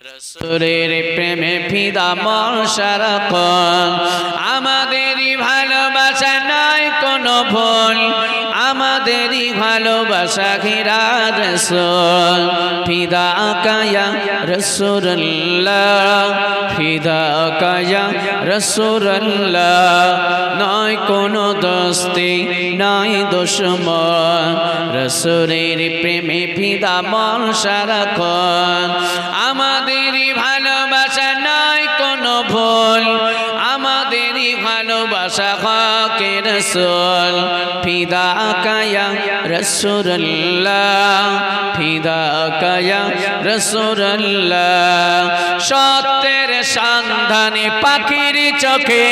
রাসূলের প্রেমে ফিদা মন সারাক্ষণ, আমাদেরই ভালোবাসা নয় কোনো ভুল, আমাদেরই ভালোবাসা ঘিরা রাসূল। ফিদা কায়া রাসূলুল্লাহ, ফিদা কায়া রাসূলুল্লাহ, নয় কোনো দোস্তি নয় দুশমন, রাসূলের প্রেমে ফিদা মন সারাক্ষণ, আমাদেরই ভালোবাসা নয় কোনো ভুল, আমাদেরই ভালোবাসা হকে রাসূল। ফিদা কায়া রাসূলুল্লাহ, ফিদা কায়া রাসূলুল্লাহ, সত্যের সন্ধানে পাখির চোখে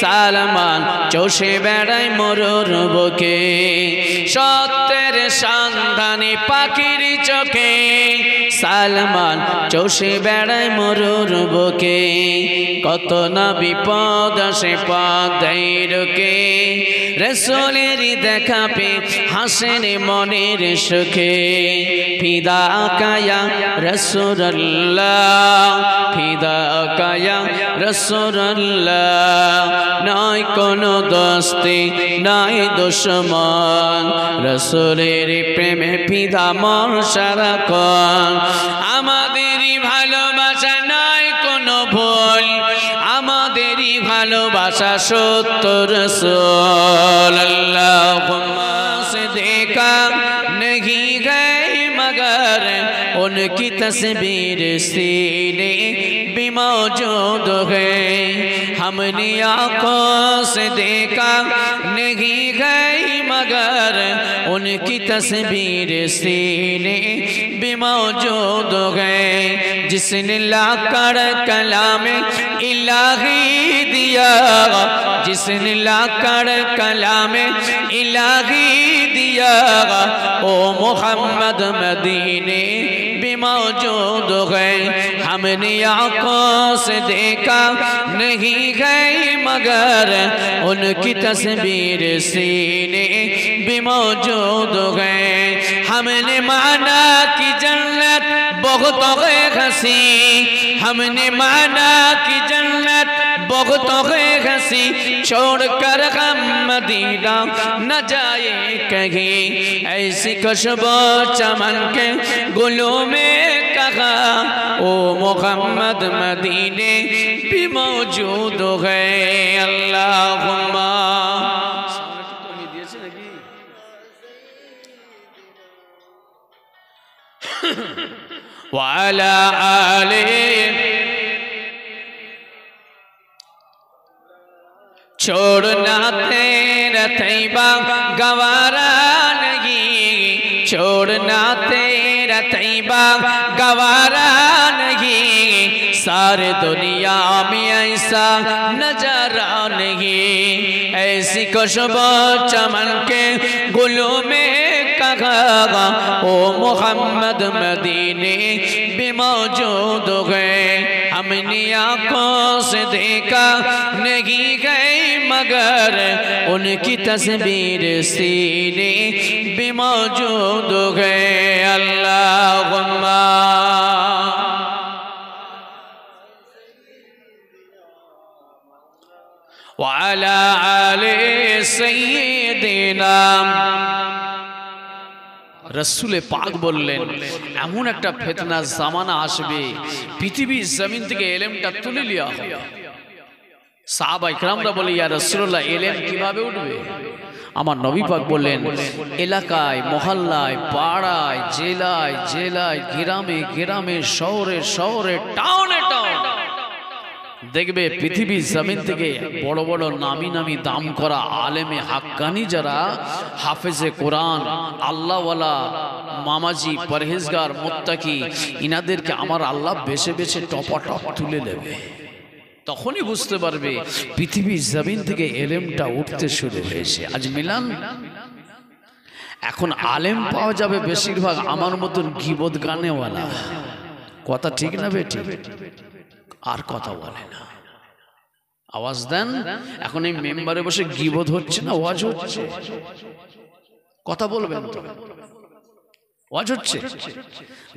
সালমান চষে বেড়ায় মরুর বুকে, সত্যের সন্ধানে পাখির চোখে সালমান চষে বেড়ায় মরুর বুকে, কত না বিপদ আসে পথের রোকে, রাসূলের দেখা পেয়ে হাসেন মনের সুখে। ফিদা কায়া রাসূলুল্লাহ, ফিদা কায়া রাসূলুল্লাহ, নয় কোনো দোস্তি নয় দুশমন, রাসূলের প্রেমে ফিদা মন সারাক্ষণ, আমাদেরই ভালোবাসা নয় কোনো ভুল, আমাদেরই ভালোবাসা সত্য রাসূল। আল্লাহুম্মা সিদ্দিকা नहीं गए मगर उनकी तस्वीर सीने भी मौजूद है, हमने आँखों से देखा नहीं गए मगर उनकी तस्वीर सीने भी मौजूद है, जिसने लाकर कलाम इलाही दिया, जिसने लाकर कलाम इलाही दिया, ओ मोहम्मद मदीने भी मौजूद है, हमने आँखों से देखा नहीं गए मगर उनकी तस्वीर सीने भी मौजूद है, हमने माना कि जन्नत बहुत है हंसी, हमने माना कि जन्नत बहुत है हंसी, छोड़कर हम मदीना न जाए कहीं, ऐसी खुशबू चमन के गुलों में कहा, ओ मोहम्मद मदीने भी मौजूद है। अल्लाहुम्मा वाला आले छोड़ना तेरा तैबा गवारा नहीं, छोड़ना तेरा तैबा गवारा नहीं, सारे दुनिया में ऐसा नजारा नहीं, ऐसी खुशबू चमन के गुलों में कहा, ओ मोहम्मद मदीने भी मौजूद है, हमने आँखों से देखा नहीं गए मगर उनकी तस्वीर सीने भी मौजूद है। अल्लाहुम्मा वाला आले सय्यिदिना। रसूले पाक बोलें एमन एक फेतना जमाना आसबे पृथिवी जमीन থেকে এলেমটা তুলে লিয়া হবে। সাহাবা ইকরামরা বলে ইয়া রাসূলুল্লাহ এলেম কিভাবে উঠবে? আমার নবী পাক বললেন এলাকায় মহল্লায় পাড়ায় জেলায় জেলায় গ্রামে গ্রামে শহরে শহরে টাউনে টাউন দেখবে পৃথিবী জমিন থেকে বড় বড় নামি নামি দাম করা আলেমে হাক্কানি যারা হাফেজে কোরআন আল্লাহওয়ালা মামাজি পরহেজগার মুত্তাকি ইনাদেরকে আমার আল্লাহ বেছে বেছে টপাটপ তুলে নেবে। তখনই বুঝতে পারবে পৃথিবী জমিন থেকে এলেমটা উঠতে শুরু হয়েছে। আজ মিলান এখন আলেম পাওয়া যাবে বেশিরভাগ আমার মতন গীবত গানেওয়ালা। কথা ঠিক না বেটি? আর কথা বলে না, আওয়াজ দেন। এখন এই মেম্বারে বসে গীবত হচ্ছে না ওয়াজ হচ্ছে? কথা বলবেন তো? ওয়াজ হচ্ছে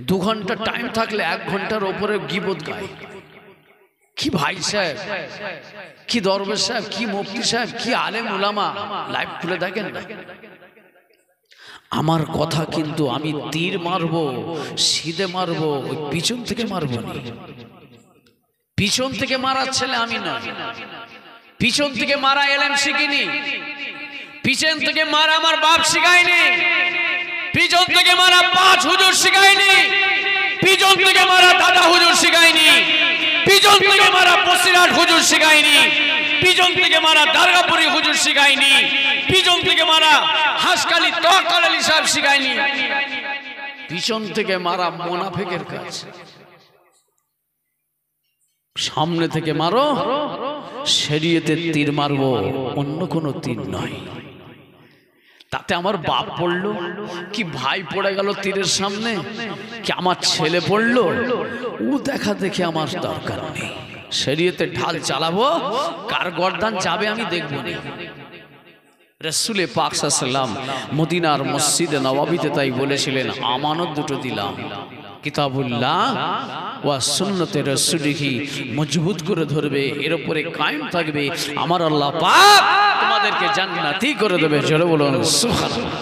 2 ঘন্টা টাইম থাকলে 1 ঘন্টার উপরে গীবত গায়। কি ভাই সাহেব, কি দরবেশ সাহেব, কি মুফতি সাহেব, কি আলেম উলামা, লাইভ খুলে দেখেন না। আমার কথা কিন্তু আমি তীর মারবো, সিধে মারবো, ওই পিছন থেকে মারবো না। পিছন থেকে মারার ছেলে আমি না, পিছন থেকে মারা এলেম শিখিনি, পিছন থেকে মারা আমার বাপ শিখায়নি, পিছন থেকে মারা 5 হুজুর শিখায়নি, পিছন থেকে মারা দাদা হুজুর শিখায়নি, পিছন থেকে মারা বসিরহাট হুজুর শিখায়নি, পিছন থেকে মারা দারগাপুরি হুজুর শিখায়নি, পিছন থেকে মারা হাসকালি তওয়াক্কুল আলী সাহেব শিখায়নি, পিছন থেকে মারা মুনাফিকের কাজ। সামনে থেকে মারো, শরীয়তের তীর মারবো, অন্য কোনো তীর নয়। তাতে আমার বাপ পড়লো কি, ভাই পড়ে গেল তীরের সামনে, কি আমার ছেলে পড়লো, ও দেখা দেখে আমার দরকার নেই। শরীয়তের ঢাল চালাবো, কার গর্দান যাবে আমি দেখব না। রাসূল পাক সাল্লাল্লাহু আলাইহি ওয়াসাল্লাম মদিনার মসজিদে নববীতে তাই বলেছিলেন, আমানত দুটো দিলাম, কিতাবুল্লাহ ওয়া সুন্নতে রাসূলিহি, মজবুত করে ধরবে, এর উপরে কায়েম থাকবে, আমার আল্লাহ পাক তোমাদেরকে জান্নাতি করে দেবে। জোরে বলুন সুবহানাল্লাহ।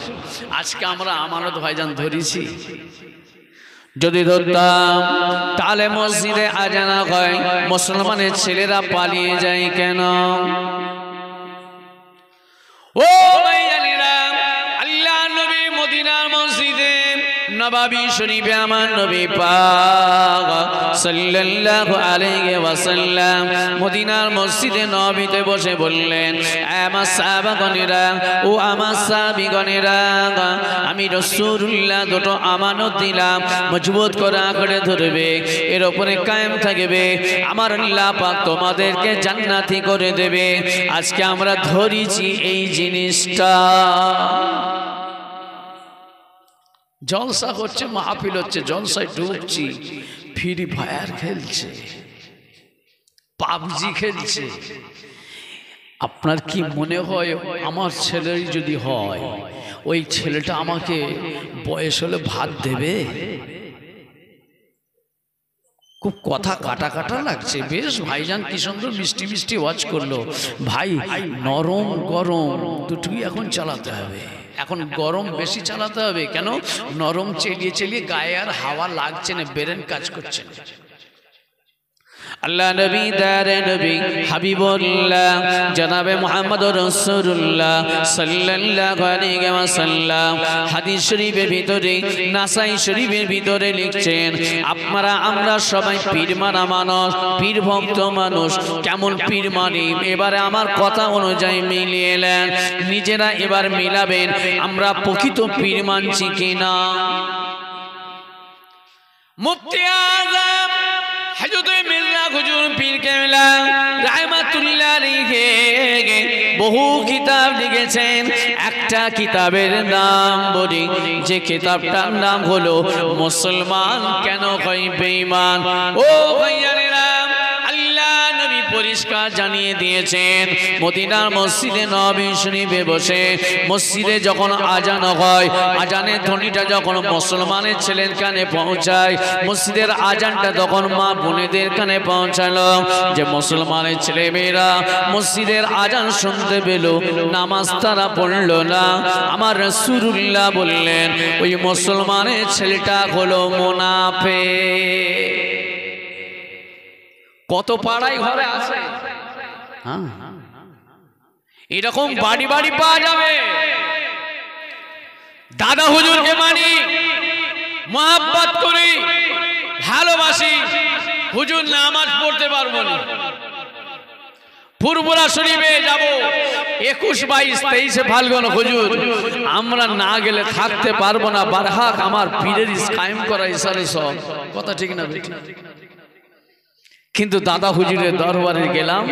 আজকে আমরা আমানত ভাইজান ধরেছি, যদি ধরতাম তাহলে মসজিদে আজান হয়, মুসলমানের ছেলেরা পালিয়ে যায় কেন? ও ভাইজানেরা, আল্লাহ নবী মদিনার মসজিদে নববী শরীফে আমার নবী পাক সাল্লাল্লাহু আলাইহি ওয়াসাল্লাম মদিনার মসজিদে নববীতে বসে বললেন, আমার সাহাবাগণেরা ও আমার সাহাবীগণেরা, আমি রাসূলুল্লাহ দুটো আমানত দিলাম, মজবুত করে আঁকড়ে ধরবে, এর উপরে কায়েম থাকবে, আমার আল্লাহ পাক তোমাদেরকে জান্নাতি করে দেবে। আজকে আমরা ধরেছি এই জিনিসটা, জলসা করছে, মাহফিল হচ্ছে, জলসায় ঢুকছি, ফ্রি ফায়ার খেলছে, পাবজি খেলছে। আপনার কি মনে হয় আমার ছেলের যদি হয়, ওই ছেলেটা আমাকে বয়স হলে ভাত দেবে? খুব কথা কাটা কাটা লাগছে। বেশ ভাইজান কি সুন্দর মিষ্টি মিষ্টি ওয়াজ করলো। ভাই নরম গরম দুটোই এখন চালাতে হবে, এখন গরম বেশি চালাতে হবে। কেন? নরম চেলিয়ে চেলিয়ে গায়ে আর হাওয়া লাগছে না, ব্রেন কাজ করছে না। আল্লাহ নবী দারে নবী হাবিবুল্লাহ জনাবে মুহাম্মদুর রাসূলুল্লাহ সাল্লাল্লাহু আলাইহি ওয়াসাল্লাম হাদিস শরীফের ভিতরে, নাসাই শরীফের ভিতরে লিখছেন, আমরা সবাই পীর মানা মানুষ, পীর ভক্ত মানুষ। কেমন পীর মানি? এবারে আমার কথা অনুযায়ী মিলিয়ে নেন, নিজেরা এবার মিলাবেন আমরা প্রকৃত পীর মানছি কিনা। মুফতি আযম হযরত মির্জা হুজুর পীর কেবলা রাহমাতুল্লাহ আলাইহি বহু কিতাব লিখেছেন। একটা কিতাবের নাম বলি, যে কিতাবটার নাম হলো মুসলমান কেন হয় বেঈমান। ও ভাইয়ারা, আল্লাহ নবী পরিষ্কার জানিয়ে দিয়েছেন, মদিনার মসজিদে নববী শরীফে বসে মসজিদে যখন আজান হয়, আজানের ধ্বনিটা যখন মুসলমানের ছেলের কানে পৌঁছায়, মসজিদের আজানটা তখন মা বোনেদের কানে পৌঁছালো, যে মুসলমানের ছেলে মেয়েরা মসজিদের আজান শুনতে পেল, নামাজ তারা পড়ল না। আমার রাসূলুল্লাহ বললেন, ওই মুসলমানের ছেলেটা হলো মুনাফিক। কত পাড়ায় ঘরে আছে, হ্যাঁ এরকম বাড়ি বাড়ি পাওয়া যাবে। দাদা হুজুরকে মানি, মহব্বত করি, ভালোবাসি, হুজুর নামাজ পড়তে পারবো না, ফুরফুরা শরীফে যাব 21, 22, 23 ফাল্গুন, হুজুর আমরা না গেলে থাকতে পারবো না, বারহাক আমার পীরের কায়েম করা ইশারে সব কথা ঠিক না? কিন্তু দাদা হুজুরের দরবারে গেলাম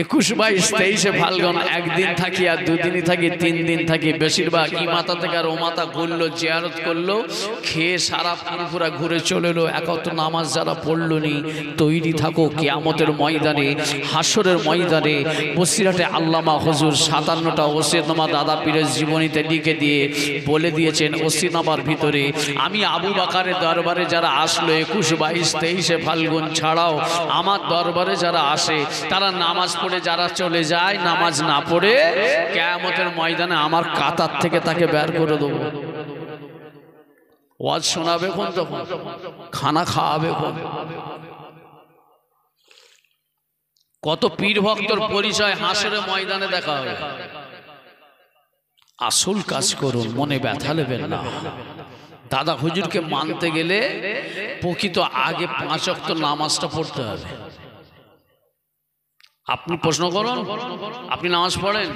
21, 22, 23 ফাল্গুন, একদিন থাকি আর দুদিনই থাকি, 3 দিন থাকি। বেশিরভাগ ই মাথা থেকে আর ও মাথা ঘুরলো, জিয়ারত করলো, খেয়ে সারা পুরপুরা ঘুরে চলে এলো। একাত নামাজ যারা পড়লো নি, তৈরি থাকো কিয়ামতের ময়দানে, হাসরের ময়দানে। বসিরহাটে আল্লামা হুজুর 57টা ওসিয়তনামা দাদা পীরের জীবনীতে লিখে দিয়ে বলে দিয়েছেন, ওসিয়তনামার ভিতরে আমি আবু বকরের দরবারে যারা আসলো 21, 22, 23 ফাল্গুন ছাড়াও আমার দরবারে যারা আসে, তারা নামাজ পড়ে যারা চলে যায়, নামাজ না পড়ে কিয়ামতের ময়দানে আমার কাতার থেকে তাকে বের করে দেবো। ওয়াজ শোনাবে কোন, তখন খানা খাওয়াবে কোন। কত পীর ভক্তর পরিচয় হাসরের ময়দানে দেখা হবে। আসল কাজ করুন, মনে ব্যথা নেবেন না। দাদা হুজুরকে মানতে গেলে প্রকৃত আগে 5 ওয়াক্ত নামাজটা পড়তে হবে। আপনি প্রশ্ন করুন, আপনি নামাজ পড়েন?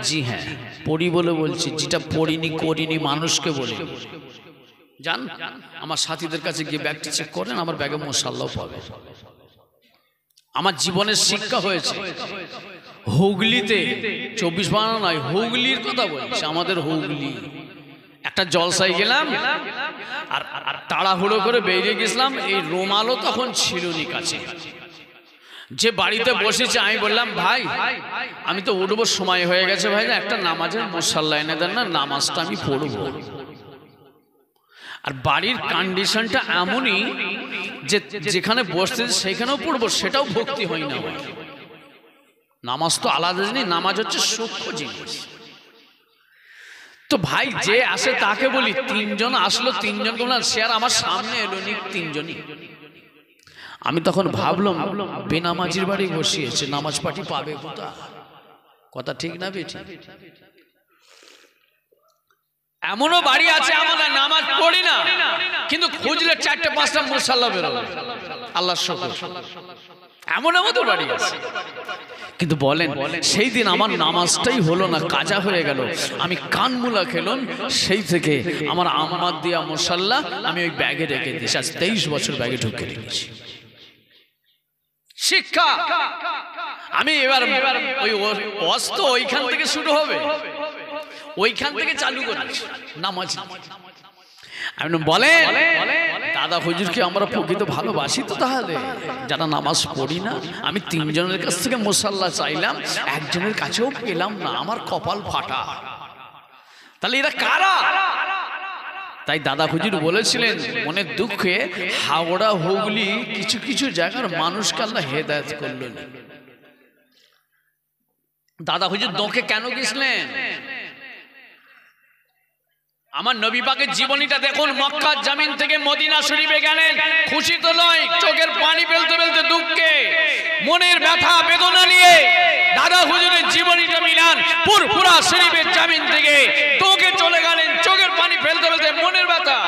জি হ্যাঁ পড়ি বলে বলছি, যেটা পড়িনি করিনি মানুষকে বলি। জান আমার সাথীদের কাছে গিয়ে ব্যাগটি চেক করেন, আমার ব্যাগে মুসাল্লাহ পাবে। আমার জীবনের শিক্ষা হয়েছে হুগলিতে, 24 পরগনা নয়, হুগলির কথা বলছি। আমাদের হুগলি একটা জলসায় গেলাম আর তাড়াহুড়ো করে বেরিয়ে গেছিলাম। এই রুমালও তখন ছিল নি কাছে। যে বাড়িতে বসেছে আমি বললাম, ভাই আমি তো উঠবো, সময় হয়ে গেছে, ভাই একটা নামাজের মুসাল্লা এনে দেন না, নামাজটা আমি পড়বো। আর বাড়ির কন্ডিশনটা এমনই যে যেখানে বসতে সেখানেও পড়বো, সেটাও ভক্তি হয় না। নামাজ তো আলাদা জিনিস, নামাজ হচ্ছে সূক্ষ্ম জিনিস। তো ভাই যে আসে তাকে বলি, 3 জন আসলো, 3 জন বললাম সে আর আমার সামনে এলো নি, 3 জনই। আমি তখন ভাবলাম বেনামাজির বাড়ি বসিয়েছে, নামাজ পাটি পাবে কোথা? কথা ঠিক না বেঠিক? এমনও বাড়ি আছে আমরা নামাজ পড়ি না, কিন্তু খুঁজলে 4টে 5টা মুসাল্লা বেরোবে। আল্লাহর শুকর, এমন তো বাড়ি আছে। কিন্তু বলেন সেই দিন আমার নামাজটাই হলো না, কাজা হয়ে গেল। আমি কান মুলা খেলাম, সেই থেকে আমার আম্মার দিয়া মুসাল্লা আমি ওই ব্যাগে রেখে দিয়েছি। আজ 23 বছর ব্যাগে ঢুকে রেখেছি। শিক্ষা আমি এবার ওই অস্ত ওইখান থেকে শুরু হবে, ওইখান থেকে চালু করেছি নামাজ। আপনি বলেন দাদা হুজুরকে আমরা প্রকৃত ভালোবাসি তো? তাহলে যারা নামাজ পড়ি না, আমি 3 জনের কাছ থেকে মুসাল্লা চাইলাম, একজনের কাছেও পেলাম না, আমার কপাল ফাটা। তাহলে এরা কারা? তাই দাদা হুজুর বলেছিলেন মনের দুঃখে, হাওড়া হুগলি কিছু কিছু জায়গার মানুষকে আল্লাহ হেদায়েত করলেন। দাদা হুজুর দোকে কেন গেছিলেন? আমার নবী পাকের জীবনীটা দেখুন। মক্কার জমিন থেকে মদিনা শরীফে গেলেন, খুশি তো নয়, চোখের পানি ফেলতে ফেলতে দুঃখে মনের ব্যথা বেদনা নিয়ে দাদা হুজুরের জীবনীটা মিলান। পুরপুরা শরীফের জমিন থেকে তোকে চলে গেলেন, চোখের পানি ফেলতে ফেলতে মনের ব্যথা।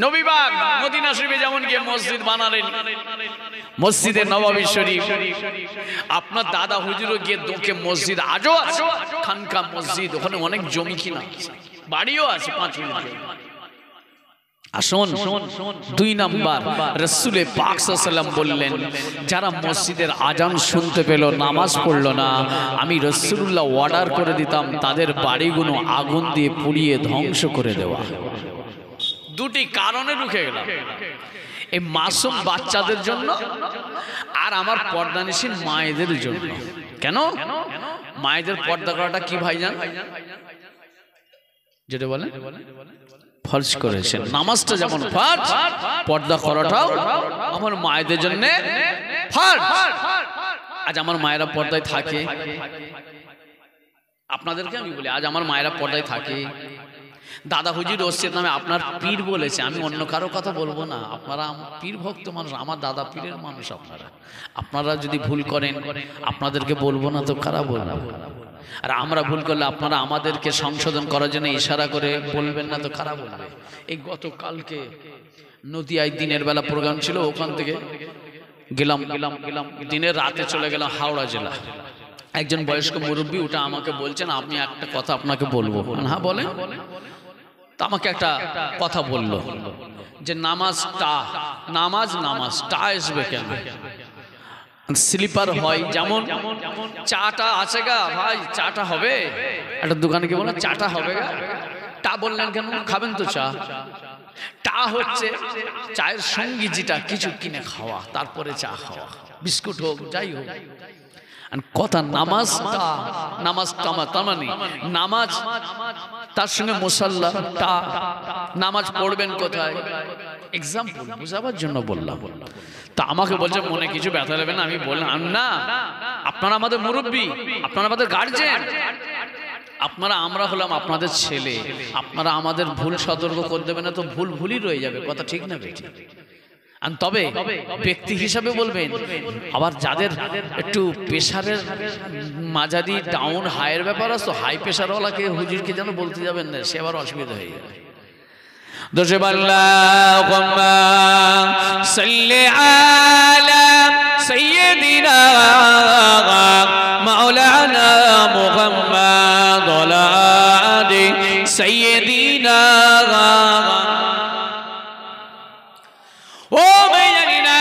নবী পাক মদিনা শরীফে যেমন গিয়ে মসজিদ বানালেন, মসজিদে নববী শরীফ। আপনার দাদা হুজুরও গিয়ে দোকে মসজিদ আজও আছে, খানকা মসজিদ, ওখানে অনেক জমি কিনা বাড়িও আছে 5 মিনিট। আসুন 2 নাম্বার, রাসূল পাক সাল্লাল্লাহু আলাইহি ওয়াসাল্লাম বললেন, যারা মসজিদের আজান শুনতে পেল, নামাজ পড়ল না, আমি রাসূলুল্লাহ অর্ডার করে দিতাম তাদের বাড়িগুলো আগুন দিয়ে পুড়িয়ে ধ্বংস করে দেওয়া। 2টি কারণে রুখে গেলাম, এই মাসুম বাচ্চাদের জন্য আর আমার পর্দানিশীল মায়েদের জন্য। কেন? মায়েদের পর্দা করাটা কি ভাইজান? যেটা বলেন ফরজ করেছেন, নামাজটা যেমন ফরজ, পর্দা করাটাও আমার মায়েদের জন্য ফরজ। আজ আমার মায়েরা পর্দায় থাকে, আপনাদেরকে আমি বলি, আজ আমার মায়েরা পর্দায় থাকে। দাদা হুজুর ওসিয়ত নামে আপনার পীর বলেছে, আমি অন্য কারো কথা বলবো না। আপনারা পীর ভক্ত মানুষ, আমার দাদা পীরের মানুষ। আপনারা যদি ভুল করেন আপনাদেরকে বলবো না তো কারা বলবো? আর আমরা ভুল করলে আপনারা আমাদেরকে সংশোধন করার জন্য ইশারা করে বলবেন না তো কারা বলবে? এই গতকালকে নদিয়ায় দিনের বেলা প্রোগ্রাম ছিল, ওখান থেকে গেলাম দিনের রাতে চলে গেলাম হাওড়া জেলা। একজন বয়স্ক মুরব্বী ওটা আমাকে বলছেন, আপনি একটা কথা আপনাকে বলবো। হ্যাঁ বলেন। তা আমাকে একটা কথা বললো যে নামাজটা নামাজ নামাজ টা আসবে কেন? স্লিপার হয় যেমন চাটা আছে গা ভাই, চাটা হবে, একটা দোকানে কি বলেন চাটা হবে গা, টা বললেন কেন? খাবেন তো চা, টা হচ্ছে চায়ের সঙ্গী যেটা কিছু কিনে খাওয়া, তারপরে চা খাওয়া, বিস্কুট হোক যাই হোক। কথা নামাজটা, নামাজটা তামানি নামাজ, তার সঙ্গে মুসাল্লা টা, নামাজ পড়বেন কোথায়? এক্সাম্পল বুঝাবার জন্য বললাম। তা আমাকে বলছে মনে কিছু ব্যথা নেবেন, আমি বললাম না, আপনারা আমাদের মুরব্বী, আপনারা আমাদের গার্জেন, আপনারা আমরা হলাম আপনাদের ছেলে, আপনারা আমাদের ভুল সতর্ক করে দেবেন না তো ভুল ভুলই রয়ে যাবে, কথা ঠিক না বেঠিক? তবে ব্যক্তি হিসাবে বলবেন, আবার যাদের একটু প্রেশারের মাঝারি ডাউন হাইয়ের ব্যাপার আছে, হাই প্রেশারওয়ালাকে হুজুরকে যেন বলতে যাবেন না, সে আবার অসুবিধা হয়ে যাবে। দোষে আল্লাহুম্মা সাল্লি আলা সাইয়্যিদিনা মাওলানা মুহাম্মাদ ওয়া আলি সাইয়্যিদিনা। ও ভাইয়ানা,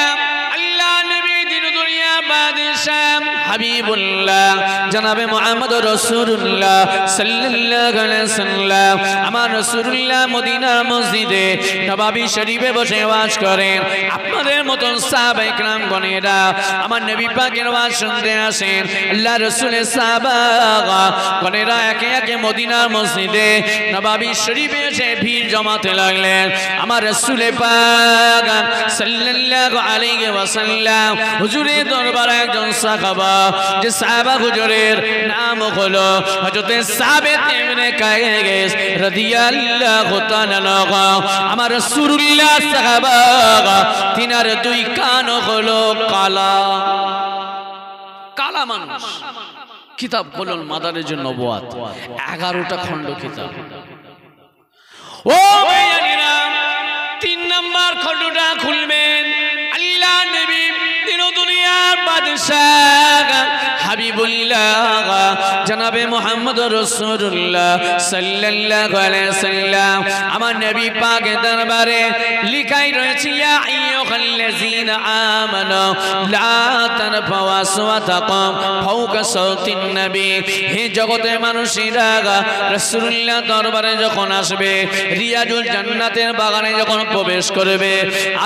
আল্লাহ নবী দিন দুনিয়া বাদশাহ হাবিবুল্লাহ জনাবে মুহাম্মদ রাসূলুল্লাহ সাল্লাল্লাহু আলাইহি ওয়াসাল্লাম, আমার রাসূলুল্লাহ মদিনার মসজিদে নববী শরীফে বসে ওয়াজ করেন। আপনাদের মতন সাহাবায়ে কেরাম গণেরা আমার নবী পাকের ওয়াজ শুনতে আসেন। আল্লাহ রাসূলের সাহাবা গণেরা একে একে মদিনার মসজিদে নববী শরীফে এসে ভিড় জমাতে লাগলেন। আমার রাসূল পাক সাল্লাল্লাহু আলাইহি ওয়াসাল্লাম হুজুরের দরবারে একজন সাহাবা, যে সাহাবা হুজুরের নাম হলো হযরত সাবিত ইবনে কায়েস রাদিয়াল্লাহু তাআলা আনহু। আমার রাসূলুল্লাহ সাহাবা, তিনার দুই কান হলো কালা, কালা মানুষ। কিতাব হলো মাদারেজুন নবুয়াত, 11টা খণ্ড কিতাব। ও ভাইয়ারা, 3 নম্বর খণ্ডটা খুলবেন। আল্লাহ নবী দিন দুনিয়ার বাদশাহ হাবিবুল্লাহ জনাবে মুহাম্মদ রাসূলুল্লাহ সাল্লাল্লাহু আলাইহি ওয়াসাল্লাম, আমার নবী পাকের দরবারে লিখাই রয়েছে, ইয়া আইয়ুহাল্লাযীনা আমানু লা তারফাউ আসওয়াতাকুম ফাওকা সাওতিন নবী। হে জগতের মানুষেরা, রাসূলুল্লাহ দরবারে যখন আসবে, রিয়াজুল জান্নাতের বাগানে যখন প্রবেশ করবে,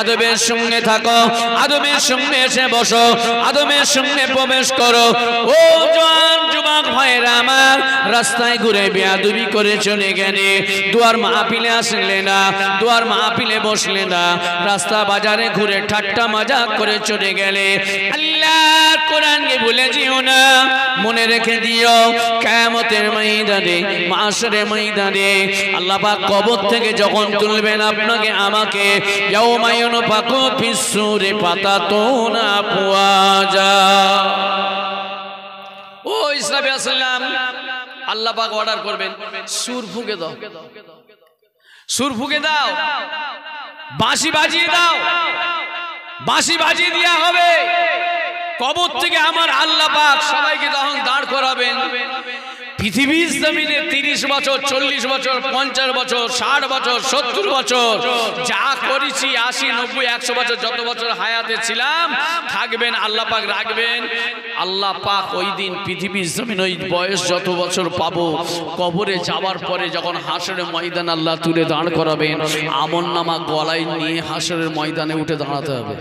আদবের সঙ্গে থাকো, আদবের সঙ্গে এসে বসো, আদবের সঙ্গে প্রবেশ করো। ও জওয়ান যুবক ভাইরা আমার, রাস্তায় ঘুরে বেয়াদবি করে চলে গেলে, দুয়ার মাহফিলে আসলে না, দুয়ার মাহফিলে বসলে না, রাস্তা বাজারে ঘুরে ঠাট্টা মজাক করে চলে গেলে, আল্লাহর কোরআনকে ভুলে যেও না। মনে রেখে দিও, কিয়ামতের ময়দানে, মাশরের ময়দানে আল্লাহ পাক কবর থেকে যখন তুলবেন আপনাকে আমাকে, ইয়াউমা ইউনফাকু ফিস-সূরি ফাতাতুনা আফওয়াজা। ও ইসরাফিল আলাইহিস সালাম, আল্লাহ পাক অর্ডার করবেন, সুর ফুঁকে দাও, সুর ফুঁকে দাও, বাঁশি বাজিয়ে দাও, বাঁশি বাজিয়ে দেওয়া হবে। কবর থেকে আমার আল্লাহ পাক সবাইকে তখন দাঁড় করাবেন। পৃথিবীর জমিনে 30 বছর, 40 বছর, 50 বছর, 60 বছর, 70 বছর যা করেছি, 80, 90, 100 বছর, যত বছর হায়াতে ছিলাম থাকবেন, আল্লাহ পাক রাখবেন। আল্লাহ পাক ওই দিন পৃথিবীর জমিন ওই বয়স যত বছর পাবো, কবরে যাওয়ার পরে যখন হাসরের ময়দান আল্লাহ তুলে দাঁড় করাবেন, আমলনামা গলায় নিয়ে হাসরের ময়দানে উঠে দাঁড়াতে হবে।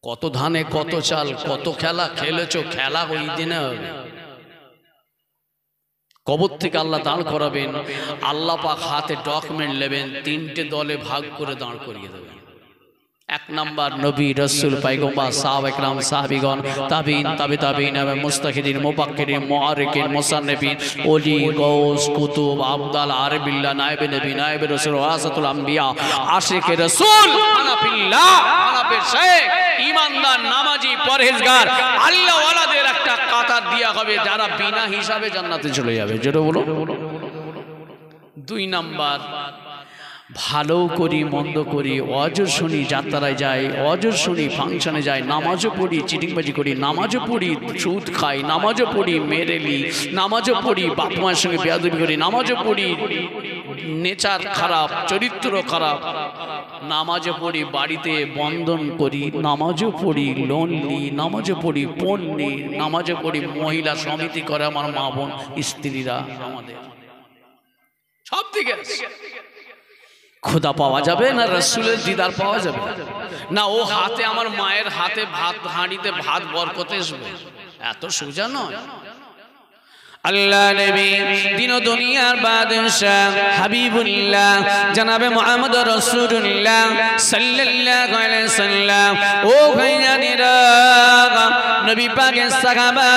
কত ধানে কত চাল, কত খেলা খেলেছো, খেলা ওই দিনে হবে। কবর থেকে আল্লাহ দাঁড় করাবেন, আল্লাহ পাক হাতে ডকুমেন্ট নেবেন, 3টে দলে ভাগ করে দাঁড় করিয়ে দেবেন। 1 নাম্বার নবী, রাসূল, পয়গম্বর, সাহাবায়ে কেরাম, সাহাবীগণ, তাবিঈন, তাবে তাবিঈন, মুস্তাহিদিন, মুফাক্কিরিন, মুআররিখিন, মুসান্নিফিন, ওলি, গৌস, কুতুব, আবদাল, আরবিল্লাহ, নায়েবে নবী, নায়েবে রাসূল, ওয়ারাসাতুল আম্বিয়া, আশিকে রাসূল, হানাফিল্লাহ, হানাফি শেখ, ঈমানদার, নামাজি, পরহেজগার, আল্লাহ ওয়ালাদের একটা কাতার দেয়া হবে, যারা বিনা হিসাবে জান্নাতে চলে যাবে। যেটা বলো 2 নাম্বার ভালো করি মন্দ করি, ওয়াজও শুনি, যাত্রায় যাই, ওয়াজও শুনি, ফাংশনে যাই, নামাজও পড়ি, চিটিংবাজি করি, নামাজও পড়ি, সুদ খাই, নামাজও পড়ি, মেরেলি, নামাজও পড়ি, বাপ মায়ের সঙ্গে বেয়াদবি করি, নামাজও পড়ি, নেচার খারাপ, চরিত্র খারাপ, নামাজও পড়ি, বাড়িতে বন্ধন করি, নামাজও পড়ি, লোন নিই, নামাজও পড়ি, পণ নিই, নামাজও পড়ি, মহিলা সমিতি করে আমার মা বোন স্ত্রীরা, আমাদের সব দিকে খোদা পাওয়া যাবে না রাসূলের দিদার পাওয়া যাবে না? ও হাতে আমার মায়ের হাতে ভাত, হাঁড়িতে ভাত বরকতে আসবে, এত সোজা নয়। আল্লাহ নবী দিন ও দুনিয়ার বাদশাহ হাবিবুল্লাহ জনাবে মুহাম্মদ রাসূলুল্লাহ সাল্লাল্লাহু আলাইহি সাল্লাম, ও ভাইজানেরা, নবী পাকের সাহাবা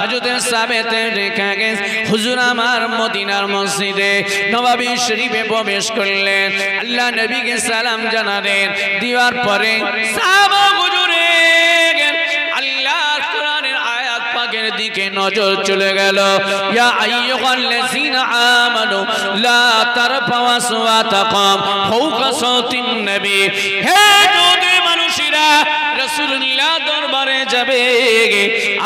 হযরত সাবেত রেখা গেছে, হুজুর আমার মদিনার মসজিদে নববী শরীফে প্রবেশ করলেন, আল্লাহ নবীকে সালাম জানালেন, দেওয়ার পরে সাহাবা হুজুরে আল্লাহর কোরআনের আয়াত পাকের দিকে নজর চলে গেল। ইয়া আইয়ুহাল্লাযীনা আমানু লা তারফাউ আসওয়াতাকুম ফাওকা সাওতিন নবী, হে নবী মানুষেরা, রাসূলুল্লাহ দরবারে যাবে,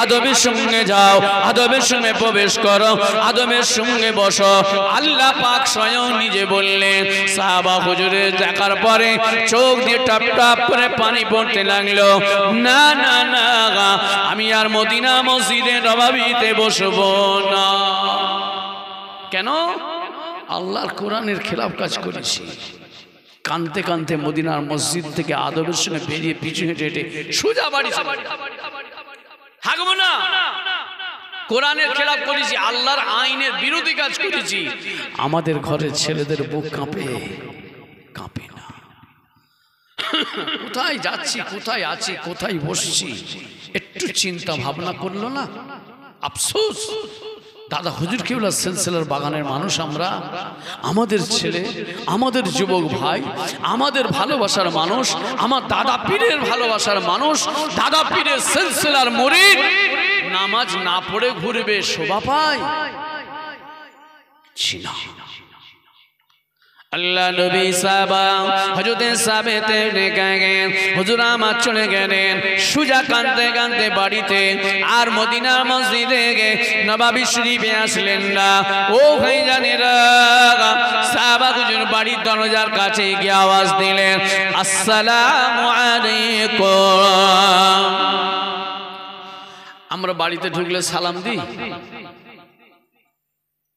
আদবের সঙ্গে যাও, আদবের সঙ্গে প্রবেশ করো, আদবের সঙ্গে বসো। আল্লাহ পাক স্বয়ং নিজে বললেন। সাহাবা হুজুরের দেখার পরে চোখ দিয়ে টপ টপ করে পানি পড়তে লাগলো। না না না, আমি আর মদিনা মসজিদে নববীতে বসবো না। কেন? আল্লাহর কোরআনের খেলাফ কাজ করেছি। কানতে কানতে মদিনার মসজিদ থেকে আদবের সঙ্গে বেরিয়ে পিছু হেঁটে হেঁটে সোজা বাড়ি থাকবো না। কোরআনের খেলাফ করেছি, আল্লাহর আইনের বিরোধী কাজ করেছি। আমাদের ঘরের ছেলেদের বুক কাঁপে, কাঁপে না। কোথায় যাচ্ছি, কোথায় আছি, কোথায় বসছি, একটু চিন্তা ভাবনা করলো না? আফসোস, দাদা হুজুর কেবলা সিলসিলার বাগানের মানুষ আমরা, আমাদের ছেলে, আমাদের যুবক ভাই, আমাদের ভালোবাসার মানুষ, আমার দাদা পীরের ভালোবাসার মানুষ, দাদা পীরের সিলসিলার মুরিদ, নামাজ না পড়ে ঘুরবে, শোভা পায়? ছিনা। আল্লাহ নবী সাহাবা হযরত সাবেত রেখে গেলেন, হুজুর আমার চলে গেলেন সুজা কানতে কানতে বাড়িতে, আর মদিনার মসজিদে নববী শরীফে আসলেন না। ও ভাইজানেরা, সাহাবা হুজুর বাড়ির দরজার কাছে গিয়ে আওয়াজ দিলেন, আসসালামু আলাইকুম। আমরা বাড়িতে ঢুকলে সালাম দিই,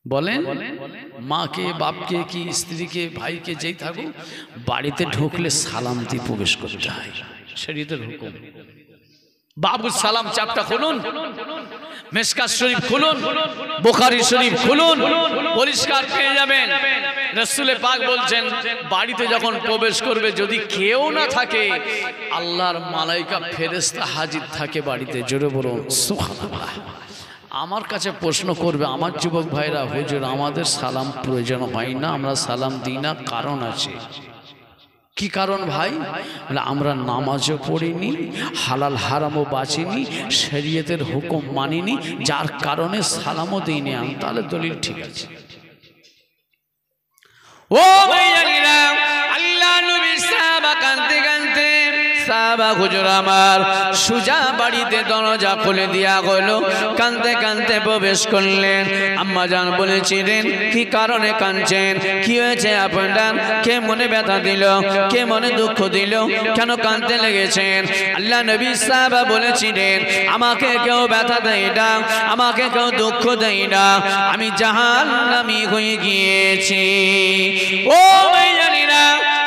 বলেন? মাকে, বাপকে, কি স্ত্রীকে, ভাইকে, যেই থাকুক, বাড়িতে ঢুকলে সালাম দিয়ে প্রবেশ করতে হয়, শরীয়তের হুকুম। বাবুর সালাম চাপটা খুলুন, মিশকাত শরীফ খুলুন, বুখারী শরীফ খুলুন, পরিষ্কার পেয়ে যাবেন। রাসূল পাক বলছেন, বাড়িতে যখন প্রবেশ করবে যদি কেউ না থাকে, আল্লাহর মালাইকা ফেরেশতা হাজির থাকে বাড়িতে। জোরে বলুন সুবহানাল্লাহ। আমার কাছে প্রশ্ন করবে আমার যুবক ভাইরা, হুজুর আমাদের সালাম প্রয়োজন হয় না, আমরা সালাম দিই না, কারণ আছে। কি কারণ ভাই? আমরা নামাজও পড়িনি, হালাল হারামও বাঁচিনি, শরীয়তের হুকুম মানিনি, যার কারণে সালামও দিইনি। তাহলে দলিল ঠিক আছে। ও ভাইরা, আল্লাহ নবী সাহাবা কানতে কানতে, সাহাবা হুজুর আমার সুজা বাড়িতে দরজা খুলে দিয়া হলো, কানতে কানতে প্রবেশ করলেন। আম্মা জান বলেছিলেন, কি কারণে কাঁদছেন, কি হয়েছে আপনার, কে মনে ব্যথা দিল, কে মনে দুঃখ দিল, কেন কাঁদতে লেগেছেন? আল্লাহ নবী সাহাবা বলেছিলেন, আমাকে কেউ ব্যথা দেয় না, আমাকে কেউ দুঃখ দেয় না, আমি জাহান্নামী হয়ে গিয়েছি। ও ভাইজানেরা,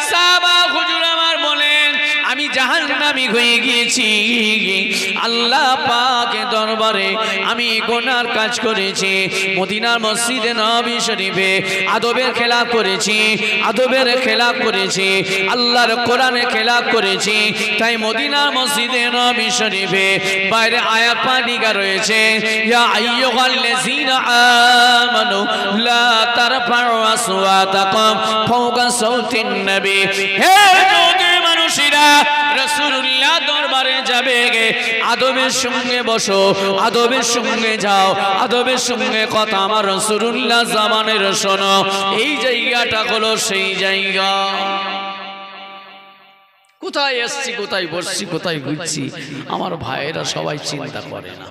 সাহাবা হুজুর আমার বলেন, আমি জাহান্নামী হয়ে গিয়েছি। আল্লাহ পাকের দরবারে আমি গুনার কাজ করেছি, মদিনার মসজিদে নববী শরীফে আদবের খেলাফ করেছি, আদবের খেলাফ করেছি, আল্লাহর কোরআনের খেলাফ করেছি। তাই মদিনার মসজিদে নববী শরীফে বাইরে আয়াত পানিকা রয়েছে, ইয়া আইয়ুহাল্লাযীনা আমানু লা তারফাউ আসওয়াতাকুম ফাওকা সাওতিন নবী, হে নবী মানুষেরা, রাসূলুল্লাহ দরবারে যাবে, আদবের সঙ্গে বসো, আদবের সঙ্গে যাও, আদবের সঙ্গে কথা আমার রাসূলুল্লাহ জামানের শোনো। এই জায়গাটা হলো সেই জায়গা। কোথায় এসছি, কোথায় বসছি, কোথায় ঘুরছি, আমার ভাইয়েরা সবাই চিন্তা করে না।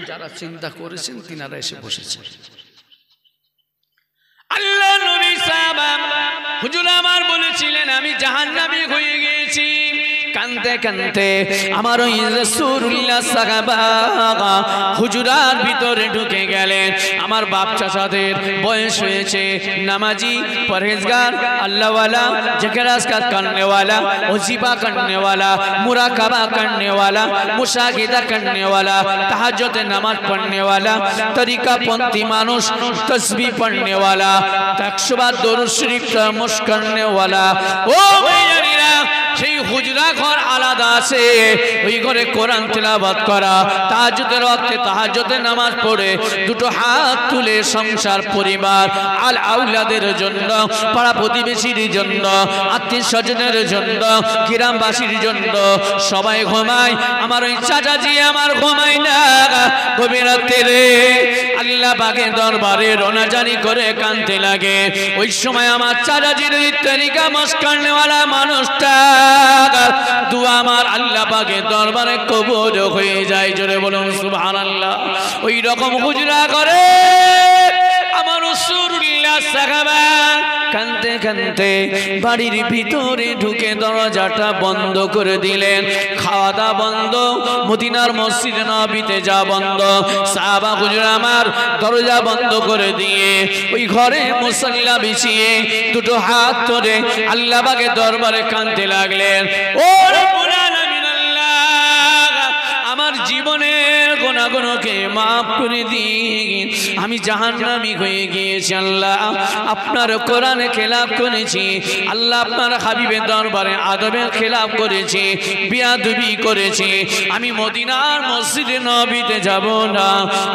যারা চিন্তা করেছেন তিনারা এসে বসেছেন। আল্লাহ নবী সাহাবা হুজুর আমার বলেছিলেন আমি জাহান্নামী হয়ে গিয়েছি। কানতে কানতে আমার ওই রাসূলুল্লাহ সাহাবা হুজুরার ভিতরে ঢুকে গেলেন। আমার বাপ চাচাদের বয়স হয়েছে, নামাজি, পরহেজগার, আল্লাহওয়ালা, জিকির আজকার করনে वाला, ওজিফা करने वाला, मुराकाबा करने वाला, मुशाहिदा करने वाला, तहज्जुद नमाज पढ़ने वाला, तरीका पंथी मानुष, तस्बीह पढ़ने वाला, 100 বার দরুদ শরীফ তামশ करने वाला। ও ভাইয়ারা, সেই হুজরা ঘর আলাদা আছে, ওই ঘরে কোরআন তেলাওয়াত করা, তাহাজ্জুদের ওয়াক্তে তাহাজ্জুদের নামাজ পড়ে দুটো হাত তুলে সংসার, পরিবার, আল আউলাদের জন্য, পাড়া প্রতিবেশীর জন্য, আত্মীয় স্বজনের জন্য, গ্রামবাসীর জন্য সবাই ঘুমায়। আমার ওই চাচাজি আমার ঘুমায় না। গভীর রাতে রে আল্লাহ পাকের দরবারে রোনাজারি করে কাঁদতে লাগে। ওই সময় আমার চাচাজির ওই তরিকা মস্কারনে ওয়ালা মানুষটা দুয়া আমার আল্লাহ পাকের দরবারে কবুল হয়ে যায়। জোরে বলুন সুবহানাল্লাহ। ওই রকম হুজরা করে আমার রাসূলুল্লাহ সাহাবা কানতে কানতে বাড়ির ভিতরে ঢুকে দরজাটা বন্ধ করে দিলেন। খাওয়া দাওয়া বন্ধ, মদিনার মসজিদ নববীতে যা বন্ধ। সাহাবা হুজুর আমার দরজা বন্ধ করে দিয়ে ওই ঘরে মুসাল্লা বিছিয়ে দুটো হাত ধরে আল্লাহ পাকের দরবারে কাঁদতে লাগলেন। ও রব্বুল আলামিন, আল্লাহ আমার জীবনের গুনাহগুলোকে মাফ করে দিন। আমি জাহান্নামী হয়ে গিয়েছি আল্লাহ, আপনার কোরআনে খেলাফ করেছি আল্লাহ, আপনার হাবিবের দরবারে আদবের খেলাফ করেছি, বিয়াদবি করেছি। আমি মদিনার মসজিদে নববীতে যাব না,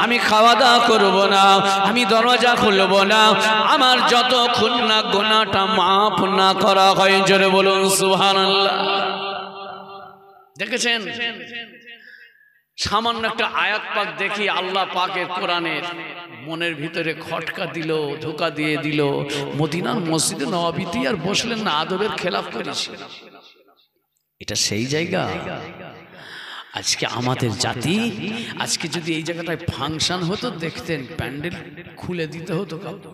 আমি খাওয়া দাওয়া করব না, আমি দরজা খুলব না, আমার যতক্ষণ না গুনাহটা মাফ না করা হয়। জোরে বলুন সুবহানাল্লাহ। দেখেছেন সামান্য একটা আয়াত পাক দেখি আল্লাহ পাকের কোরআনের মনের ভিতরে খটকা দিল, ধোকা দিয়ে দিল। মদিনার মসজিদে নববীতে আর বসলেন না, আদবের খেলাফ করেছে। এটা সেই জায়গা। আজকে আমাদের জাতি, আজকে যদি এই জায়গাটায় ফাংশন হতো দেখতেন প্যান্ডেল খুলে দিতে হতো কাউকে।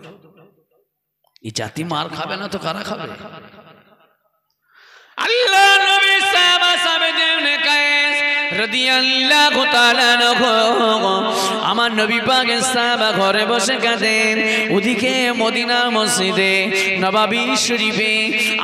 এই জাতি মার খাবে না তো কারা খাবে? আল্লাহ নবী সাহাবা সাহাবাদেরকে কায়েস রাদিয়াল্লাহু তাআলা আনহু আমার নবী পাকের সাহাবা ঘরে বসে কাঁদেন। ওদিকে মদিনার মসজিদে নববী শরীফে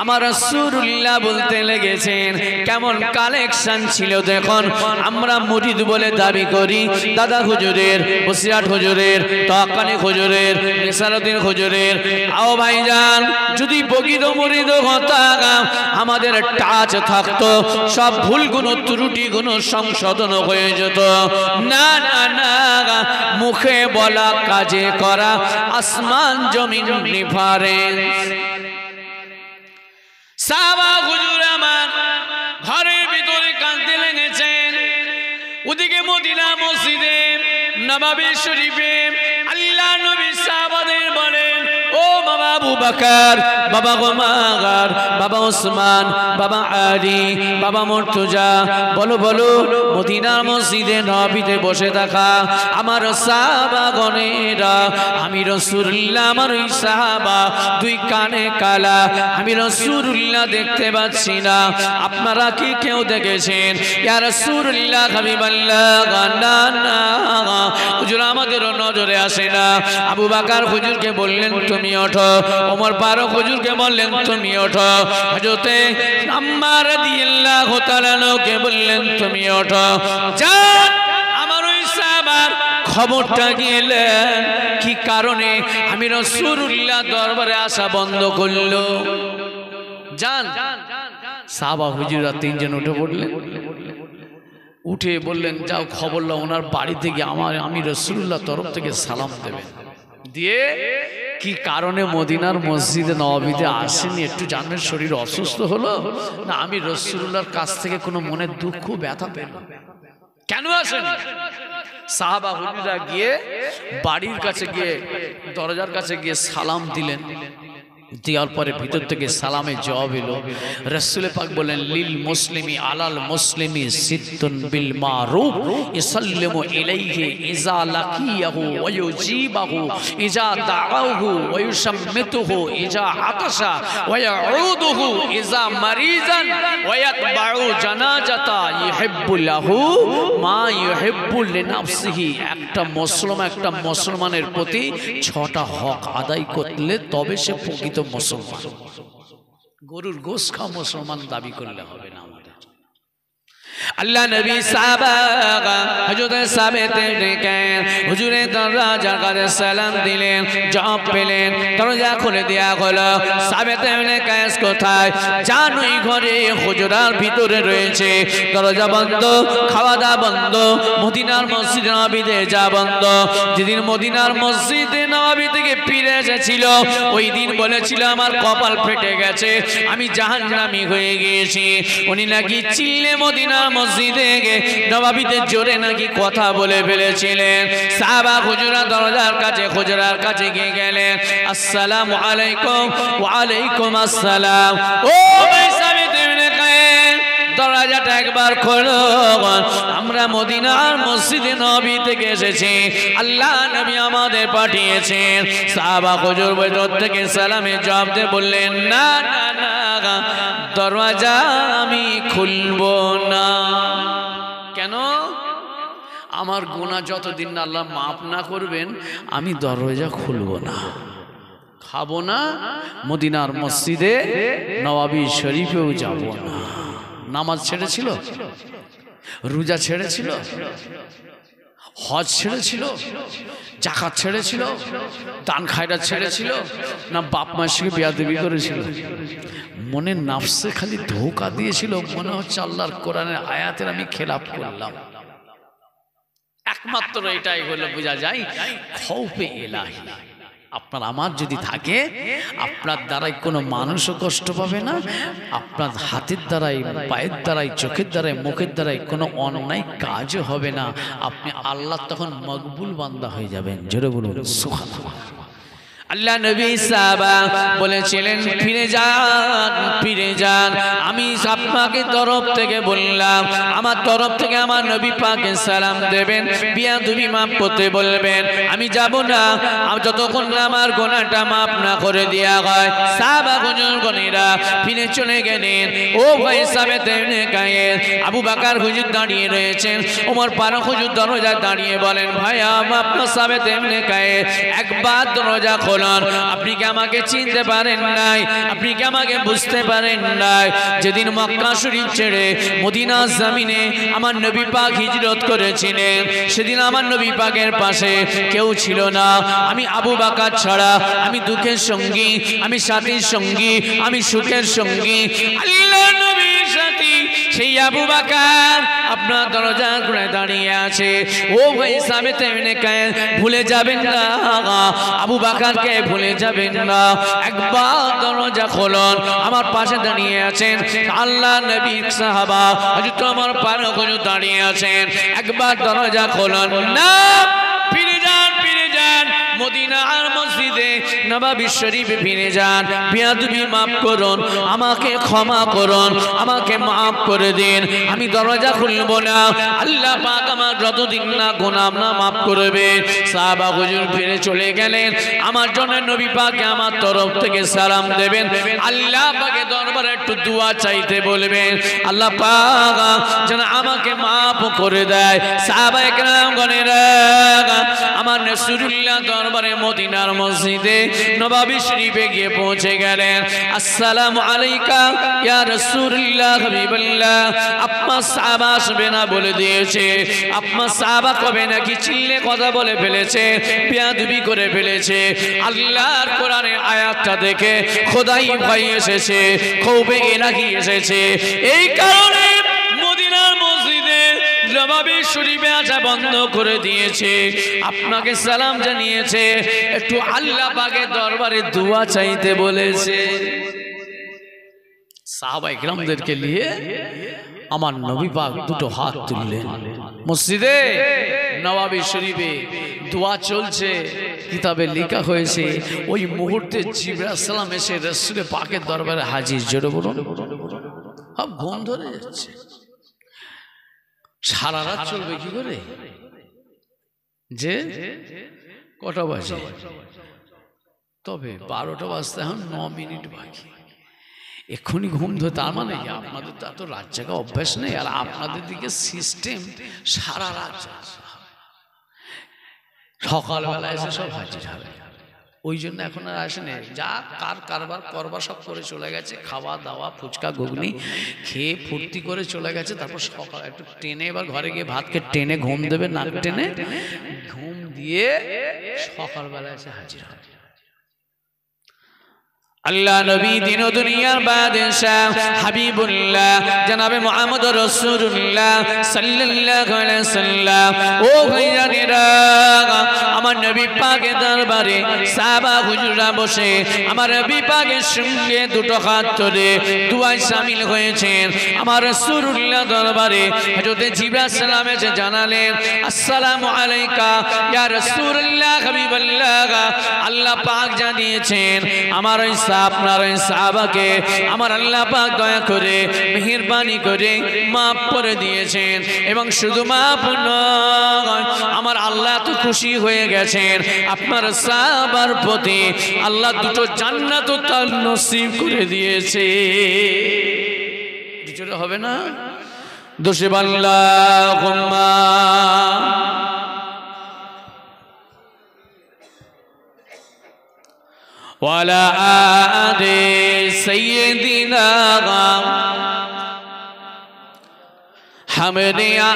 আমার রাসূলুল্লাহ বলতে লেগেছেন কেমন কালেকশন ছিল দেখুন। আমরা মুরিদ বলে দাবি করি, দাদা হুজুরের, বসিরহাট হুজুরের, তাকানি হুজুরের, নেসারউদ্দিন হুজুরের। আও ভাইজান, যদি প্রকৃত মুরিদ হতাম আমাদের টাচ থাকতো, সব ভুলগুলো ত্রুটিগুলো সংশোধন হয়ে যেত। না না না, মুখে বলা কাজে করা, আসমান জমিন ডিফারেন্স। সাহাবা হুজুর আমার ঘরের ভিতরে কাঁদতে লেগেছেন। ওদিকে মদিনা মসজিদে নববী শরীফে আল্লাহ নবী সাহাবাদের বলেন, ও বাবা আবু বকর, বাবা ওমর, বাবা ওসমান, বাবা আলী, বাবা মুর্তজা, বলো বলো মদিনার মসজিদে নববীতে বসে থাকা আমার সাহাবাগণেরা, আমি রাসূলুল্লাহ আমার ওই সাহাবা দুই কানে কালা, আমি রাসূলুল্লাহ দেখতে পাচ্ছি না, আপনারা কি কেউ দেখেছেন? ইয়া রাসূলুল্লাহ হাবিবাল্লাহ, না না হুজুর আমাদেরও নজরে আসে না। আবু বকর হুজুরকে বললেন তুমি ওঠো, ওমর ফারুক হুজুরকে বললেন তুমি ওঠো, হযরতে আম্মার রাদিয়াল্লাহু তাআলা কে বললেন তুমি ওঠো। যান আমার ওই সাহাবার খবরটা গেলেন কি কারণে আমি রাসূলুল্লাহ দরবারে আসা বন্ধ করলো। যান সাহাবা হুজুররা তিনজন উঠে পড়লেন, উঠে বললেন যাও খবর লাও ওনার বাড়ি থেকে আমি রাসূলুল্লাহ তরফ থেকে সালাম দেবেন। দিয়ে কি কারণে মদিনার মসজিদে নববীতে আসেনি একটু জানবেন? শরীর অসুস্থ হলো না আমি রাসূলুল্লাহর কাছ থেকে কোনো মনের দুঃখ ব্যথা পেলাম? কেন আসেনি? সাহাবা হুজুরা গিয়ে বাড়ির কাছে গিয়ে দরজার কাছে গিয়ে সালাম দিলেন। দেওয়ার পরে ভিতর থেকে সালামে জবাব এলো। রাসূল পাক বলেন, লিল মুসলিমি আলাল মুসলিমি সিদ্দুন বিল মারুফ ইসাল্লিমু ইলাইহি ইজা লাকিয়াহু ওয়া ইউজিবাহু ইজা দাআহু ওয়া ইউশাম্মিতুহু ইজা আতাশা ওয়া ইয়াউদুহু ইজা মারিজান ওয়া ইয়াতবাউ জানাজাতা ইউহিব্বু লাহু মা ইউহিব্বু লিনাফসিহি। একটা মুসলমানের প্রতি 6টা হক আদায় করলে তবে সে প্রকৃত মুসলমান। গরুর গোশ খাওয়া মুসলমান দাবি করলে হবে না। আমাদের আল্লাহ নবী সাহাবা হযরত সাবিত ডেকে হুজুরের দরজার কাছে সালাম দিলেন, জবাব পেলেন, দরজা খুলে দেয়া হলো। সাবিত ইবনে কায়েস কোথায়? জানুই ঘরে হুজুরার ভিতরে রয়েছে, দরজা বন্ধ, খাওয়া দাওয়া বন্ধ, মদিনার মসজিদে নববীতে যা বন্ধ। যেদিন মদিনার মসজিদে নববী থেকে ফিরে এসেছিল ওই দিন বলেছিল আমার কপাল ফেটে গেছে, আমি জাহান্নামী হয়ে গিয়েছি। উনি নাকি চিল্লে মদিনার মসজিদে নববীতে জোরে নাকি কথা বলে ফেলেছিলেন। সাহাবা হুজুরা দরজার কাছে গিয়ে গেলেন, আসসালামু আলাইকুম। ওয়া আলাইকুম আসসালাম। ও ভাই সাবিত ইবনে কায়েস, দরজাটা একবার খোলো, আমরা মদিনার মসজিদে নববী থেকে এসেছি, আল্লাহ নবী আমাদের পাঠিয়েছেন। সাহাবা হুজুর ভেতর থেকে সালামে জবাব দিয়ে বললেন, না না না, দরজা আমি খুলবো না। কেন? আমার গুনাহ যতদিন না আল্লাহ মাফ না করবেন আমি দরজা খুলবো না, খাবো না, মদিনার মসজিদে নববী শরীফেও যাব না। নামাজ ছেড়েছিল, রোজা ছেড়েছিল, হজ ছেড়েছিল, যাকাত ছেড়েছিল, দান খায়রাত ছেড়েছিল, না বাপ মায়ের সঙ্গে বেয়াদবি করেছিল? মনে নাফসে খালি ধোঁকা দিয়েছিল, মনে হচ্ছে আল্লাহর কোরআনের আয়াতের আমি খেলাপ করলাম। একমাত্র এটাই হলো বোঝা যায় খৌফে ইলাহি। আপনার আমার যদি থাকে, আপনার দ্বারাই কোনো মানুষও কষ্ট পাবে না, আপনার হাতের দ্বারাই, পায়ের দ্বারাই, চোখের দ্বারাই, মুখের দ্বারাই কোনো অন্যায় কাজও হবে না। আপনি আল্লাহ তখন মকবুল বান্দা হয়ে যাবেন। জোরে বলুন সুবহানাল্লাহ। আল্লাহ নবী সাহাবা বলেছিলেন, ফিরে যান, ফিরে যান। আমি আপনাকে তরফ থেকে বললাম, আমার তরফ থেকে আমার নবী পাকে সালাম দেবেন, বিয়াদবি মাফ করতে বলবেন। আমি যাব না যতক্ষণ না আমার গুনাহটা মাফ না করে দেয়া হয়। সাহাবা গণেরা ফিরে চলে গেলেন। ও ভাই সাবিত ইবনে কায়েস, আবু বকর হুজুর দাঁড়িয়ে রয়েছেন, ওমর ফারুক হুজুর দরজায় দাঁড়িয়ে বলেন, ভাই আপনার সাবিত ইবনে কায়েস, একবার দরজা খোলেন। আপনি কি আমাকে চিনতে পারেন নাই? আপনি কি আমাকে বুঝতে পারেন নাই? যেদিন মক্কা শরীফ ছেড়ে মদিনা জমিনে আমার নবী পাক হিজরত করেছিলেন, সেদিন আমার নবী পাকের পাশে কেউ ছিল না। আমি আবু বকর ছাড়া আমি দুঃখের সঙ্গী, আমি সাথীর সঙ্গী, আমি সুখের সঙ্গী। আল্লাহ নবীর সাথী সেই আবু বকর আপনার দরজা খুলে দাঁড়িয়ে আছে। ও ভাই সাবিত ইবনে কায়েস, ভুলে যাবেন না, আবু বকরকে ভুলে যাবেন না। একবার দরজা খুলুন, আমার পাশে দাঁড়িয়ে আছেন আল্লাহ নবীর সাহাবা হযরত ওমর ফারুক হুজুর দাঁড়িয়ে আছেন। একবার দরজা খুলুন না, ফিরে যান, ফিরে যান মদিনার মসজিদে নববী শরীফে ফিরে যান। বেয়াদবি মাফ করুন, আমাকে ক্ষমা করুন, আমাকে মাফ করে দিন। আমি দরজা খুলব না, আল্লাহ পাক আমার যতদিন না গুনাহ না মাফ করবে। সাহাবা হুজুর ফিরে চলে গেলেন। আমার জন্য নবী পাকে আমার তরফ থেকে সালাম দেবেন, আল্লাহ পাকে দরবারে একটু দোয়া চাইতে বলবেন, আল্লাহ পাক যেন আমাকে মাফ করে দেয়। সাহাবায়ে কেরাম গণেরা আমার রাসূলুল্লাহ দরবারে মদিনার মসজিদে নববী শরীফে গিয়ে পৌঁছে গেলেন। আসসালামু আলাইকা ইয়া রাসূলুল্লাহ হাবিবাল্লাহ। আপনার সাহাবা আসবে না বলে দিয়েছে, আপনার সাহাবা কবে নাকি চিল্লে কথা বলে ফেলেছে, বেয়াদবি করে ফেলেছে। আল্লাহর কোরআনের আয়াতটা দেখে খোদাই ভয় এসেছে, খৌফে ইলাহি এসেছে। এই কারণে মদিনার মসজিদে নববী শরীফে আসা বন্ধ করে দিয়েছে, আপনাকে সালাম জানিয়েছে, একটু আল্লাহ পাকের দরবারে দোয়া চাইতে বলেছে। সাহাবায়ে কিরামদেরকে নিয়ে আমার নবী পাক দুটো হাত তুললেন, মসজিদে নববী শরীফে দোয়া চলছে, কিতাবে লেখা হয়েছে ওই মুহূর্তে জিবরাইল আলাইহিস সালাম এসে রাসূল পাকের দরবারে হাজির। জোরে বলুন, সব ঘুম ধরে যাচ্ছে। সারা রাত চলবে কি করে? যে কটা বাজে? তবে 12টা বাজতে এখন 9 মিনিট বাকি। এক্ষুনি ঘুম ধরে, তার মানে কি আপনাদের তো এত রাত জাগা অভ্যাস নেই, আর আপনাদের দিকে সিস্টেম সারা রাত সকালবেলা এসে সব হাজির হবে। ওই জন্য এখন আর আসেনি, যা কার কারবার করবার সব করে চলে গেছে, খাওয়া দাওয়া ফুচকা ঘুগনি খেয়ে ফুর্তি করে চলে গেছে। তারপর সকাল একটু টেনে এবার ঘরে গিয়ে ভাতকে টেনে ঘুম দেবে, নাক টেনে ঘুম দিয়ে সকালবেলা এসে হাজির হবে। আল্লাহ নবী দিন ও দুনিয়ার বাদশাহ হাবিবুল্লাহ জনাবে মুহাম্মদ রাসূলুল্লাহ সাল্লাল্লাহু আলাইহি সাল্লাম। ও ভাইজানেরা, আমার নবী পাকের দরবারে সাহাবা হুজুররা বসে আমার নবী পাকের সঙ্গে দুটো হাত ধরে দুআয় শামিল হয়েছেন। আমার রাসূলুল্লাহ দরবারে হযরত জিবরাইল সালাম এসে জানালেন, আসসালামু আলাইকা ইয়া রাসূলুল্লাহ হাবিবাল্লাহ। আল্লাহ পাক জানিয়েছেন আমার আপনার সাহাবাকে আমার আল্লাহ পাক দয়া করে মেহেরবানি করে মাফ করে দিয়েছেন, এবং শুধু মাফ নয়, আমার আল্লাহ তো খুশি হয়ে গেছেন আপনার সাহাবার প্রতি। আল্লাহ দুটো জান্নাত তার নসিব করে দিয়েছে। জোরে হবে না? দোষে আল্লাহুম্মা ওয়ালা আলি সাইয়্যিদিনা হামদিয়া।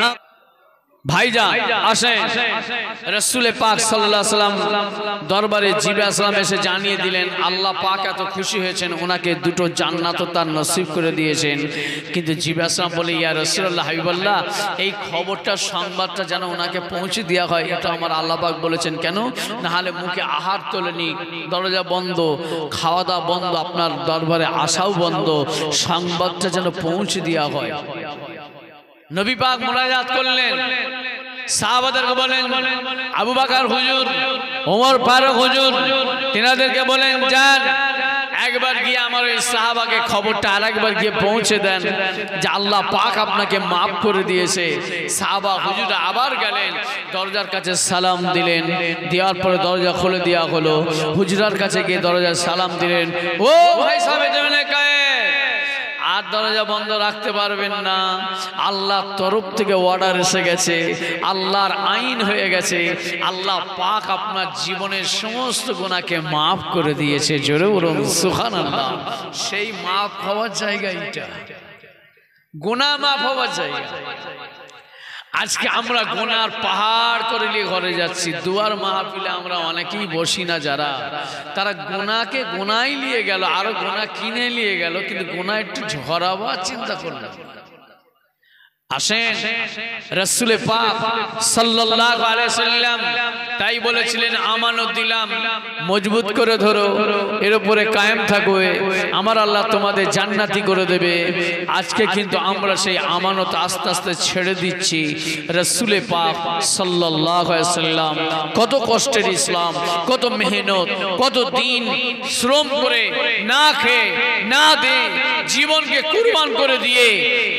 ভাইজান আসেন, রাসূল পাক সাল্লাল্লাহু আলাইহি সাল্লাম দরবারে জিবরাইল সালাম এসে জানিয়ে দিলেন আল্লাহ পাক এত খুশি হয়েছেন, ওনাকে দুটো জান্নাত তার নসিব করে দিয়েছেন। কিন্তু জিবরাইল সালাম বলে, ইয়া রাসূলুল্লাহ হাবিবাল্লাহ, এই খবরটা সংবাদটা যেন ওনাকে পৌঁছে দেওয়া হয়, এটা আমার আল্লাহ পাক বলেছেন। কেন? না হলে মুখে আহার তোলেনি, দরজা বন্ধ, খাওয়া দাওয়া বন্ধ, আপনার দরবারে আসাও বন্ধ, সংবাদটা যেন পৌঁছে দেওয়া হয়। নবী পাক মুনাজাত করলেন, সাহাবাদেরকে বলেন, আবু বকর হুজুর, ওমর ফারুক হুজুর, তিনাদেরকে বলেন যান একবার গিয়ে আমার ওই সাহাবাকে খবরটা আরেকবার গিয়ে পৌঁছে দেন যে আল্লাহ পাক আপনাকে মাফ করে দিয়েছে। সাহাবা হুজুর আবার গেলেন, দরজার কাছে সালাম দিলেন, দেওয়ার পরে দরজা খুলে দেওয়া হলো। হুজুরার কাছে গিয়ে দরজায় সালাম দিলেন, ও ভাই সাহেব আর দরজা বন্ধ রাখতে পারবেন না, আল্লাহর তরফ থেকে অর্ডার এসে গেছে, আল্লাহর আইন হয়ে গেছে, আল্লাহ পাক আপনার জীবনের সমস্ত গুনাহকে মাফ করে দিয়েছে। জোরে বলুন সুবহানাল্লাহ। সেই মাফ হওয়ার জায়গা এটা, গুনাহ মাফ হওয়ার জায়গা। আজকে আমরা গুনার পাহাড় করে নিয়ে ঘরে যাচ্ছি। দুয়ার মাহফিলে আমরা অনেকেই বসি না, যারা তারা গুনাহকে গুনাহই নিয়ে গেল, আরো গুনাহ কিনে নিয়ে গেল, কিন্তু গুনাহ একটু ঝরাবো চিন্তা করলো। আসেন, রাসূল পাক সাল্লাল্লাহু আলাইহি সাল্লাম তাই বলেছিলেন, আমানত দিলাম, মজবুত করে ধরো, এর উপরে কায়েম থাকবে, আমার আল্লাহ তোমাদের জান্নাতি করে দেবে। আজকে কিন্তু আমরা সেই আমানত আস্তে আস্তে ছেড়ে দিচ্ছি। রাসূল পাক সাল্লাল্লাহু আলাইহি সাল্লাম কত কষ্টের ইসলাম, কত মেহনত, কত দিন শ্রম করে না খেয়ে না দিয়ে জীবনকে কুরবান করে দিয়ে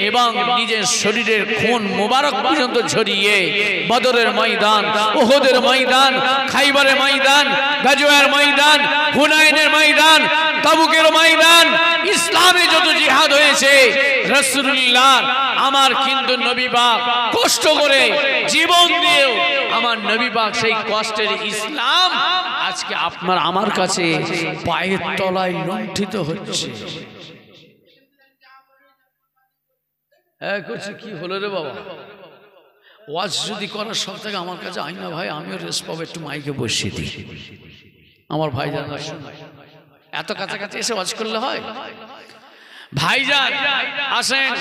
এবং নিজের শরীরের খুন মোবারক পর্যন্ত ঝরিয়ে বদরের ময়দান, উহুদের ময়দান, খাইবারের ময়দান, গাজওয়ার ময়দান, হুনাইনের ময়দান, তাবুকের ময়দান, ইসলামে যত জিহাদ হয়েছে রাসূলুল্লাহ আমার কিন্তু নবী পাক কষ্ট করে জীবন দিয়েও আমার নবী পাক সেই কষ্টের ইসলাম আজকে আপনার আমার কাছে পায়ের তলায় লুণ্ঠিত হচ্ছে। কি হলো রে বাবা, ওয়াজ যদি করার সব থেকে আমার কাছে আই না ভাই, আমিও রেস্ট পাবো, একটু মাইকে বসিয়ে দিই। আমার ভাইজান এত কাছাকাছি এসে ওয়াজ করলে হয়? ভাইজান আসেন।